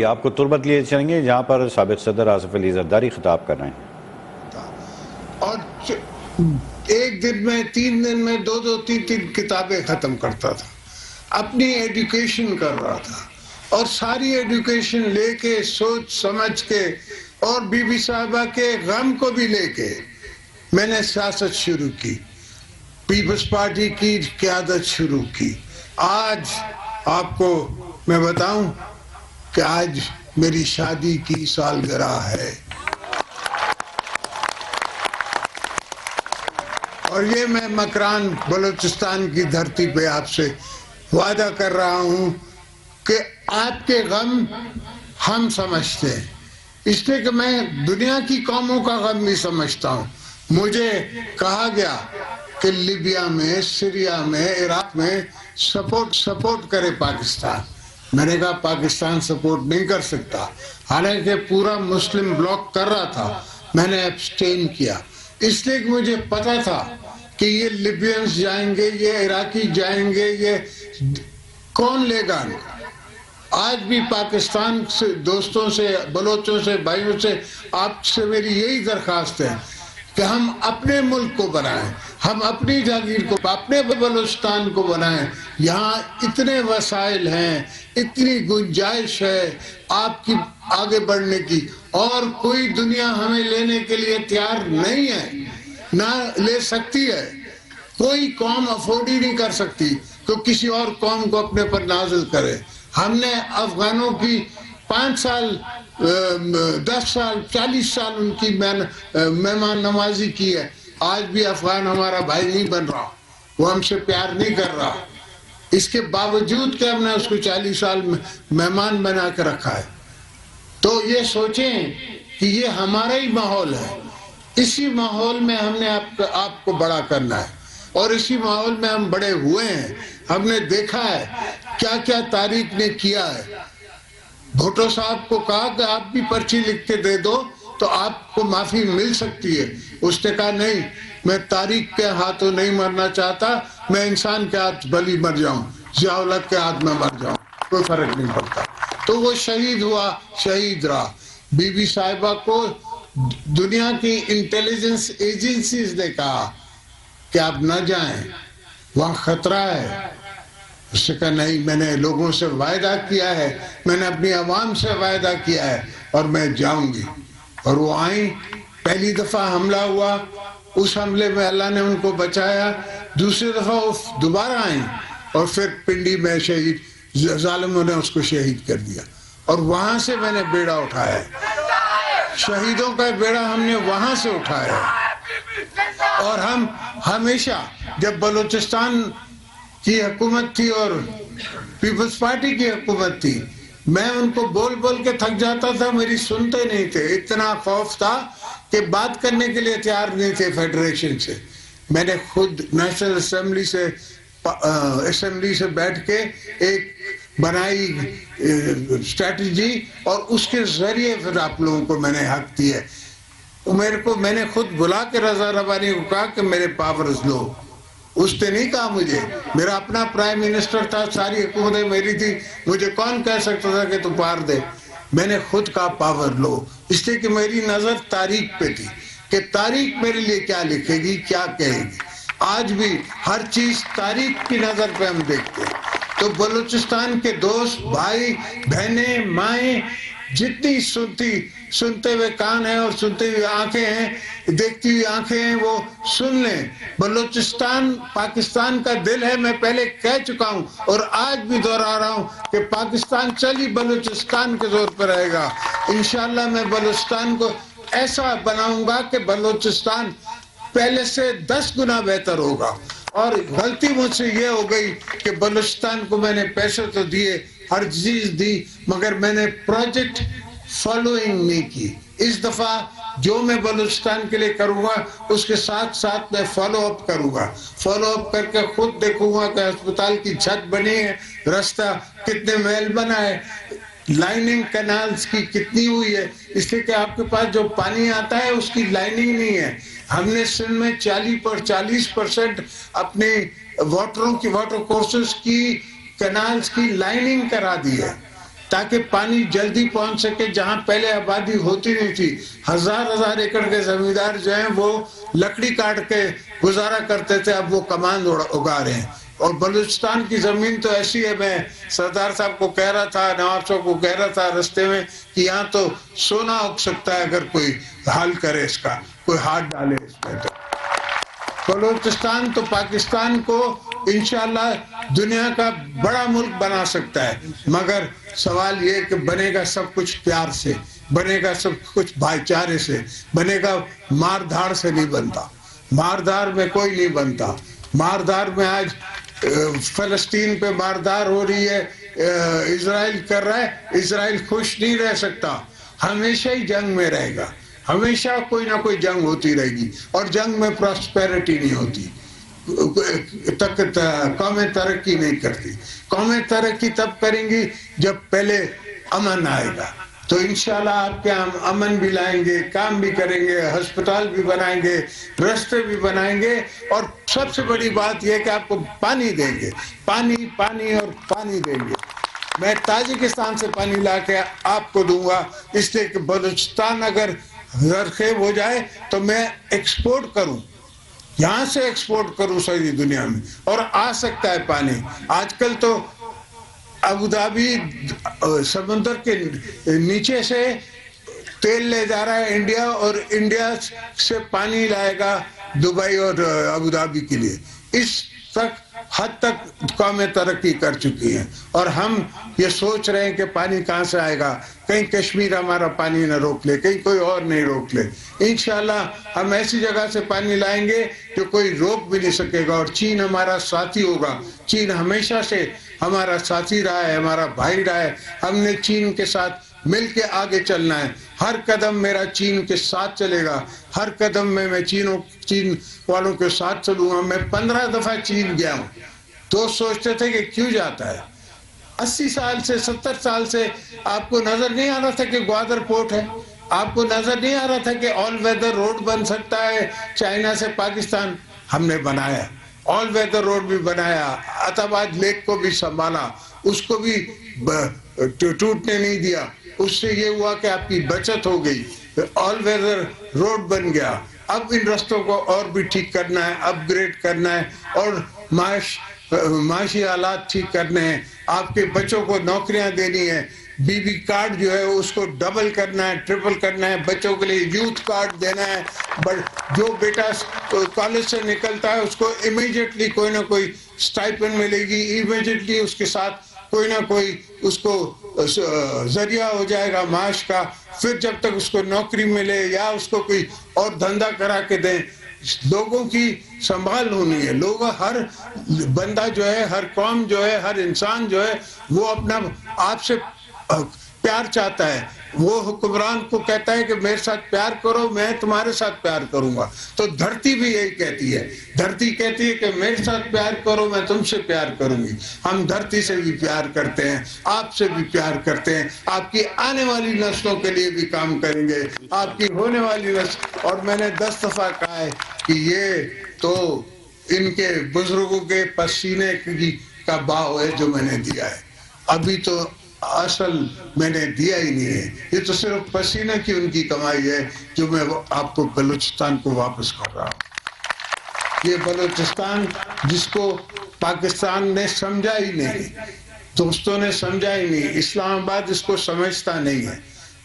آپ کو تربت لیے چلیں گے جہاں پر سابق صدر آصف علی زرداری خطاب کر رہے ہیں. اور ایک دن میں 3 دن میں 2-3 کتابیں ختم کرتا تھا. اپنی ایڈوکیشن کر رہا تھا اور ساری ایڈوکیشن لے کے سوچ سمجھ کے اور بی بی صاحبہ کے غم کو بھی لے کے میں نے سیاست شروع کی. پیپلز پارٹی کی قیادت شروع کی. آج آپ کو میں بتاؤں کہ آج میری شادی کی سالگرہ ہے اور یہ میں مکران بلوچستان کی دھرتی پہ آپ سے وعدہ کر رہا ہوں کہ آپ کے غم ہم سمجھتے ہیں، اس لیے کہ میں دنیا کی قوموں کا غم بھی سمجھتا ہوں. مجھے کہا گیا کہ لیبیا میں، سیریا میں، عراق میں سپورٹ کرے پاکستان. میں نے کہا پاکستان سپورٹ نہیں کر سکتا، حالانکہ پورا مسلم بلاک کر رہا تھا. میں نے ایبسٹین کیا اس لیے کہ مجھے پتا تھا کہ یہ لیبینز جائیں گے، یہ عراقی جائیں گے، یہ کون لے گا. آج بھی پاکستان سے دوستوں سے، بلوچوں سے، بھائیوں سے آپ سے میری یہی درخواست ہے کہ ہم اپنے ملک کو بنائیں، ہم اپنی جاگیر کو، اپنے بلوچستان کو بنائیں. یہاں اتنے وسائل ہیں، اتنی گنجائش ہے آپ کی آگے بڑھنے کی، اور کوئی دنیا ہمیں لینے کے لیے تیار نہیں ہے، نہ لے سکتی ہے. کوئی قوم افورڈ ہی نہیں کر سکتی کہ کسی اور قوم کو اپنے پر نازل کرے. ہم نے افغانوں کی 5 سال 10 سال 40 سال ان کی مہمان نوازی کی ہے. آج بھی افغان ہمارا بھائی نہیں بن رہا، وہ ہم سے پیار نہیں کر رہا، اس کے باوجود کہ ہم نے اس کو 40 سال مہمان بنا کے رکھا ہے. تو یہ سوچیں کہ یہ ہمارا ہی ماحول ہے، اسی ماحول میں ہم نے آپ کو بڑا کرنا ہے، اور اسی ماحول میں ہم بڑے ہوئے ہیں. ہم نے دیکھا ہے کیا کیا تاریخ نے کیا ہے. بھٹو صاحب کو کہا کہ آپ بھی پرچی لکھ کے دے دو تو آپ کو معافی مل سکتی ہے. اس نے کہا نہیں، میں تاریخ کے ہاتھوں نہیں مرنا چاہتا، میں انسان کے ہاتھ بھلی مر جاؤں، ضیاء الحق کے ہاتھ میں مر جاؤں، کوئی فرق نہیں پڑتا. تو وہ شہید ہوا، شہید رہا. بی بی صاحبہ کو دنیا کی انٹیلیجنس ایجنسیز نے کہا کہ آپ نہ جائیں، وہاں خطرہ ہے. اس نے کہا نہیں، میں نے لوگوں سے وعدہ کیا ہے، میں نے اپنی عوام سے وعدہ کیا ہے اور میں جاؤں گی. اور وہ آئیں. پہلی دفعہ حملہ ہوا، اس حملے میں اللہ نے ان کو بچایا. دوسری دفعہ وہ دوبارہ آئیں اور پھر پنڈی میں شہید، ظالموں نے اس کو شہید کر دیا. اور وہاں سے میں نے بیڑا اٹھایا ہے، شہیدوں کا بیڑا ہم نے وہاں سے اٹھایا ہے. اور ہم ہمیشہ جب بلوچستان کی حکومت تھی اور پیپلز پارٹی کی حکومت تھی، میں ان کو بول بول کے تھک جاتا تھا، میری سنتے نہیں تھے. اتنا خوف تھا کہ بات کرنے کے لیے تیار نہیں تھے فیڈریشن سے. میں نے خود نیشنل اسمبلی سے بیٹھ کے ایک بنائی اسٹریٹجی، اور اس کے ذریعے پھر آپ لوگوں کو میں نے حق دیا. میں نے خود بلا کے رضا ربانی کو کہا کہ میرے پاورز لو. اس نے نہیں کہا مجھے، میرا اپنا پرائم منسٹر تھا، ساری حکومتیں میری تھی، مجھے کون کہہ سکتا تھا کہ تو پار دے. میں نے خود کہا پاور لو، اس لیے کہ میری نظر تاریخ پہ تھی کہ تاریخ میرے لیے کیا لکھے گی، کیا کہے گی. آج بھی ہر چیز تاریخ کی نظر پہ ہم دیکھتے ہیں. تو بلوچستان کے دوست، بھائی، بہنیں، مائیں، جتنی سنتے ہوئے کان ہیں اور سنتے ہوئے آنکھیں ہیں، دیکھتی ہوئی آنکھیں ہیں، وہ سن لیں. بلوچستان پاکستان کا دل ہے. میں پہلے کہہ چکا ہوں اور آج بھی دوہرا رہا ہوں کہ پاکستان چلی بلوچستان کے زور پر رہے گا. انشاءاللہ میں بلوچستان کو ایسا بناؤں گا کہ بلوچستان پہلے سے 10 گنا بہتر ہوگا. اور غلطی مجھ سے یہ ہو گئی کہ بلوچستان کو میں نے پیسے تو دیے، ہر چیز دی، مگر میں نے پروجیکٹ فالوئنگ نہیں کی. اس دفعہ جو میں بلوچستان کے لیے کروں گا اس کے ساتھ ساتھ میں فالو اپ کروں گا. فالو اپ کر کے خود دیکھوں گا کہ ہسپتال کی چھت بنی ہے، رستہ کتنے میل بنا ہے، لائننگ کینالز کی کتنی ہوئی ہے. اس لیے کہ آپ کے پاس جو پانی آتا ہے اس کی لائننگ نہیں ہے. ہم نے سندھ میں 40% اپنے واٹر کورسز کی، کینالز کی لائننگ کرا دی ہے. تاکہ پانی جلدی پہنچ سکے جہاں پہلے آبادی ہوتی نہیں تھی. ہزار ایکڑ کے زمیندار جو ہیں وہ لکڑی کاٹ کے گزارا کرتے تھے، اب وہ کمان اگا رہے ہیں. اور بلوچستان کی زمین تو ایسی ہے، میں سردار صاحب کو کہہ رہا تھا، نواب صاحب کو کہہ رہا تھا رستے میں، کہ یہاں تو سونا اگ سکتا ہے اگر کوئی حل کرے اس کا، کوئی ہاتھ ڈالے اس میں. تو بلوچستان تو پاکستان کو انشاءاللہ دنیا کا بڑا ملک بنا سکتا ہے، مگر سوال یہ کہ بنے گا سب کچھ پیار سے، بنے گا سب کچھ بھائی چارے سے، بنے گا مار دھاڑ سے نہیں بنتا. ماردار میں کوئی نہیں بنتا. ماردار میں آج فلسطین پہ ماردار ہو رہی ہے، اسرائیل کر رہا ہے. اسرائیل خوش نہیں رہ سکتا، ہمیشہ ہی جنگ میں رہے گا، ہمیشہ کوئی نہ کوئی جنگ ہوتی رہے گی، اور جنگ میں پراسپیرٹی نہیں ہوتی. قومیں ترقی نہیں کرتی. قومیں ترقی تب کریں گی جب پہلے امن آئے گا. تو انشاءاللہ آپ کے ہم امن بھی لائیں گے، کام بھی کریں گے، ہسپتال بھی بنائیں گے، راستے بھی بنائیں گے، اور سب سے بڑی بات یہ کہ آپ کو پانی دیں گے. پانی پانی اور پانی دیں گے. میں تاجکستان سے پانی لا کے آپ کو دوں گا، اس لیے کہ بلوچستان اگر زرخیز ہو جائے تو میں ایکسپورٹ کروں، یہاں سے ایکسپورٹ کروں ساری دنیا میں، اور آ سکتا ہے پانی. آج کل تو ابوظہبی سمندر کے نیچے سے تیل لے جا رہا ہے انڈیا، اور انڈیا سے پانی لائے گا دبئی اور ابوظہبی کے لیے. اس حد تک قومیں ترقی کر چکی ہیں، اور ہم یہ سوچ رہے ہیں کہ پانی کہاں سے آئے گا، کہیں کشمیر ہمارا پانی نہ روک لے، کہیں کوئی اور نہیں روک لے. انشاءاللہ ہم ایسی جگہ سے پانی لائیں گے جو کوئی روک بھی نہیں سکے گا، اور چین ہمارا ساتھی ہوگا. چین ہمیشہ سے ہمارا ساتھی رہا ہے، ہمارا بھائی رہا ہے. ہم نے چین کے ساتھ مل کے آگے چلنا ہے. ہر قدم میرا چین کے ساتھ چلے گا، ہر قدم میں چین والوں کے ساتھ چلوں گا. میں 15 دفعہ چین گیا ہوں. تو سوچتے تھے کہ کیوں جاتا ہے. 80 سال سے 70 سال سے آپ کو نظر نہیں آ رہا تھا کہ گوادر پورٹ ہے، آپ کو نظر نہیں آ رہا تھا کہ آل ویدر روڈ بن سکتا ہے چائنا سے پاکستان. ہم نے بنایا آل ویدر روڈ بھی بنایا، عطا آباد لیک کو بھی سنبھالا، اس کو بھی ٹوٹنے نہیں دیا. اس سے یہ ہوا کہ آپ کی بچت ہو گئی، آل ویدر روڈ بن گیا. اب ان رستوں کو اور بھی ٹھیک کرنا ہے، اپ گریڈ کرنا ہے، اور معاشی حالات ٹھیک کرنے ہیں. آپ کے بچوں کو نوکریاں دینی ہے. بی بی کارڈ جو ہے اس کو ڈبل کرنا ہے، ٹرپل کرنا ہے. بچوں کے لیے یوتھ کارڈ دینا ہے. جو بیٹا کالج سے نکلتا ہے اس کو امیجیٹلی کوئی نہ کوئی سٹائپنڈ ملے گی، امیجیٹلی اس کے ساتھ کوئی نہ کوئی اس کو ذریعہ ہو جائے گا معاش کا. پھر جب تک اس کو نوکری ملے یا اس کو کوئی اور دھندا کرا کے دیں. لوگوں کی سنبھال ہونی ہے. لوگ، ہر بندہ جو ہے، ہر قوم جو ہے، ہر انسان جو ہے، وہ اپنا آپ سے پیار چاہتا ہے. وہ حکمران کو کہتا ہے کہ میرے ساتھ پیار کرو، میں تمہارے ساتھ پیار کروں گا. تو دھرتی بھی یہی کہتی ہے. دھرتی کہتی ہے کہ میرے ساتھ پیار کرو، میں تم سے پیار کروں گی. ہم دھرتی سے بھی پیار کرتے ہیں، آپ سے بھی پیار کرتے ہیں. آپ کی آنے والی نسلوں کے لیے بھی کام کریں گے، آپ کی ہونے والی نسل. اور میں نے 10 دفعہ کہا ہے کہ یہ تو ان کے بزرگوں کے پسینے کا باؤ ہے جو میں نے دیا ہے. ابھی تو اصل میں نے دیا ہی نہیں ہے. یہ تو صرف پسینہ کی ان کی کمائی ہے جو میں آپ کو بلوچستان کو واپس کر رہا ہوں. یہ بلوچستان جس کو پاکستان نے سمجھا ہی نہیں، دوستوں نے سمجھا ہی نہیں، اسلام آباد اس کو سمجھتا نہیں ہے.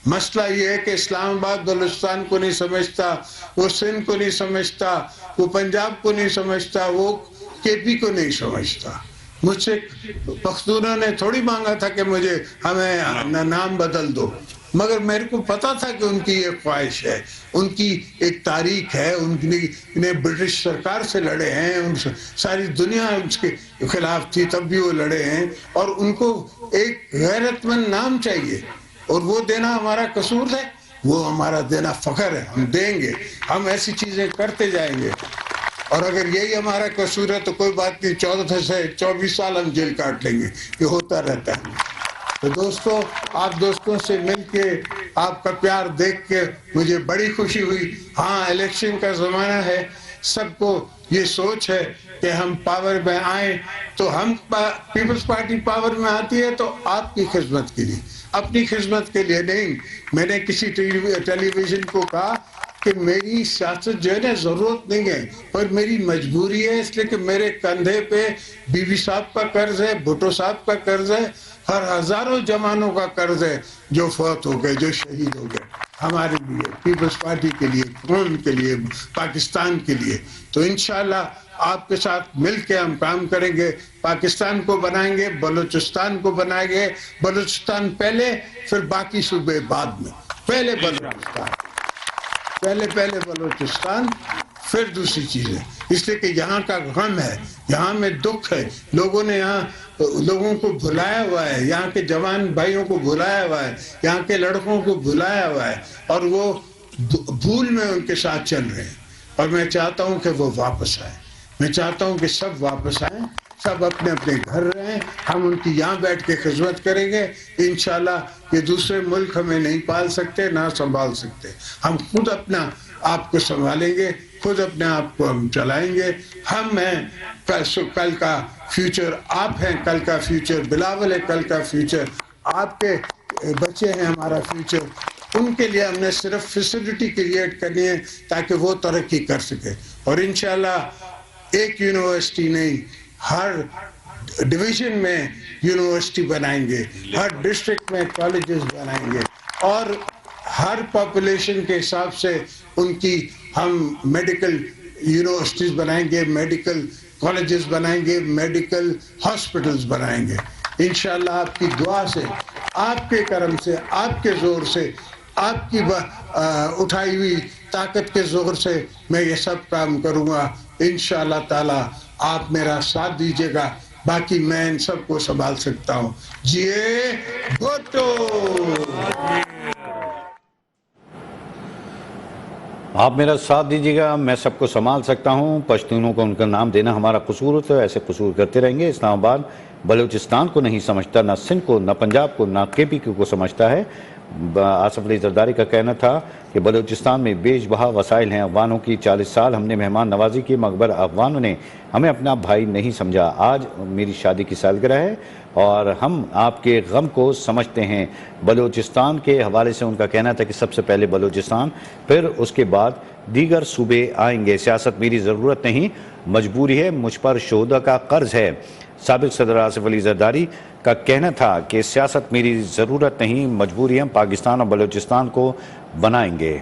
مسئلہ یہ ہے کہ اسلام آباد بلوچستان کو نہیں سمجھتا، وہ سندھ کو نہیں سمجھتا، وہ پنجاب کو نہیں سمجھتا، وہ کے پی کو نہیں سمجھتا. مجھ سے پختونوں نے تھوڑی مانگا تھا کہ ہمیں نام بدل دو، مگر میرے کو پتا تھا کہ ان کی یہ خواہش ہے. ان کی ایک تاریخ ہے، انہیں برٹش سرکار سے لڑے ہیں، ساری دنیا اس کے خلاف تھی تب بھی وہ لڑے ہیں. اور ان کو ایک غیرت مند نام چاہیے، اور وہ دینا ہمارا قصور ہے، وہ ہمارا دینا فخر ہے. ہم دیں گے، ہم ایسی چیزیں کرتے جائیں گے. اور اگر یہی ہمارا قصور ہے تو کوئی بات نہیں، 14 سے 24 سال ہم جیل کاٹ لیں گے. یہ ہوتا رہتا ہے. تو دوستو، آپ دوستوں سے مل کے، آپ کا پیار دیکھ کے مجھے بڑی خوشی ہوئی. ہاں، الیکشن کا زمانہ ہے، سب کو یہ سوچ ہے کہ ہم پاور میں آئیں تو ہم پیپلز پارٹی پاور میں آتی ہے تو آپ کی خدمت کے لیے، اپنی خدمت کے لیے نہیں۔ میں نے کسی ٹیلی ویژن کو کہا کہ میری سیاست جو ہے نا ضرورت نہیں ہے، پر میری مجبوری ہے، اس لیے کہ میرے کندھے پہ بی بی صاحب کا قرض ہے، بھٹو صاحب کا قرض ہے، ہر ہزاروں جوانوں کا قرض ہے جو فوت ہو گئے، جو شہید ہو گئے ہمارے لیے، پیپلز پارٹی کے لیے، قوم کے لیے، پاکستان کے لیے۔ تو انشاءاللہ آپ کے ساتھ مل کے ہم کام کریں گے، پاکستان کو بنائیں گے، بلوچستان کو بنائیں گے، بلوچستان پہلے پھر باقی صوبے بعد میں، پہلے بلوچستان پھر دوسری چیزیں، اس لیے کہ یہاں کا غم ہے، یہاں میں دکھ ہے، لوگوں نے یہاں لوگوں کو بھلایا ہوا ہے، یہاں کے جوان بھائیوں کو بھلایا ہوا ہے، یہاں کے لڑکوں کو بھلایا ہوا ہے، اور وہ بھول میں ان کے ساتھ چل رہے ہیں، اور میں چاہتا ہوں کہ وہ واپس آئیں، میں چاہتا ہوں کہ سب واپس آئیں، سب اپنے اپنے گھر رہیں، ہم ان کی یہاں بیٹھ کے خدمت کریں گے انشاءاللہ۔ یہ دوسرے ملک ہمیں نہیں پال سکتے، نہ سنبھال سکتے، ہم خود اپنا آپ کو سنبھالیں گے، خود اپنے آپ کو ہم چلائیں گے۔ ہم ہیں کل کا فیوچر، آپ ہیں کل کا فیوچر، بلاول ہے کل کا فیوچر، آپ کے بچے ہیں ہمارا فیوچر۔ ان کے لیے ہم نے صرف فیسلٹی کریٹ کرنی ہے تاکہ وہ ترقی کر سکے، اور انشاءاللہ ایک یونیورسٹی نہیں، ہر ڈویژن میں یونیورسٹی بنائیں گے، ہر ڈسٹرکٹ میں کالجز بنائیں گے، اور ہر پاپولیشن کے حساب سے ان کی ہم میڈیکل یونیورسٹیز بنائیں گے، میڈیکل کالجز بنائیں گے، میڈیکل ہاسپٹلز بنائیں گے انشاءاللہ۔ آپ کی دعا سے، آپ کے کرم سے، آپ کے زور سے، آپ کی اٹھائی ہوئی طاقت کے زور سے میں یہ سب کام کروں گا انشاءاللہ تعالی۔ آپ میرا ساتھ دیجیے گا، باقی میں ان سب کو سنبھال سکتا ہوں۔ جیے بھٹو! آپ میرا ساتھ دیجیے گا، میں سب کو سنبھال سکتا ہوں۔ پشتونوں کو ان کا نام دینا ہمارا قصور ہوتا ہے، ایسے قصور کرتے رہیں گے۔ اسلام آباد بلوچستان کو نہیں سمجھتا، نہ سندھ کو، نہ پنجاب کو، نہ کے پی کو سمجھتا ہے۔ آصف علی زرداری کا کہنا تھا کہ بلوچستان میں بیش بہا وسائل ہیں، افغانوں کی 40 سال ہم نے مہمان نوازی کی مگر افغانوں نے ہمیں اپنا بھائی نہیں سمجھا۔ آج میری شادی کی سالگرہ ہے اور ہم آپ کے غم کو سمجھتے ہیں۔ بلوچستان کے حوالے سے ان کا کہنا تھا کہ سب سے پہلے بلوچستان، پھر اس کے بعد دیگر صوبے آئیں گے۔ سیاست میری ضرورت نہیں، مجبوری ہے، مجھ پر شہداء کا قرض ہے۔ سابق صدر آصف علی زرداری کا کہنا تھا کہ سیاست میری ضرورت نہیں، مجبوری ہم پاکستان اور بلوچستان کو بنائیں گے۔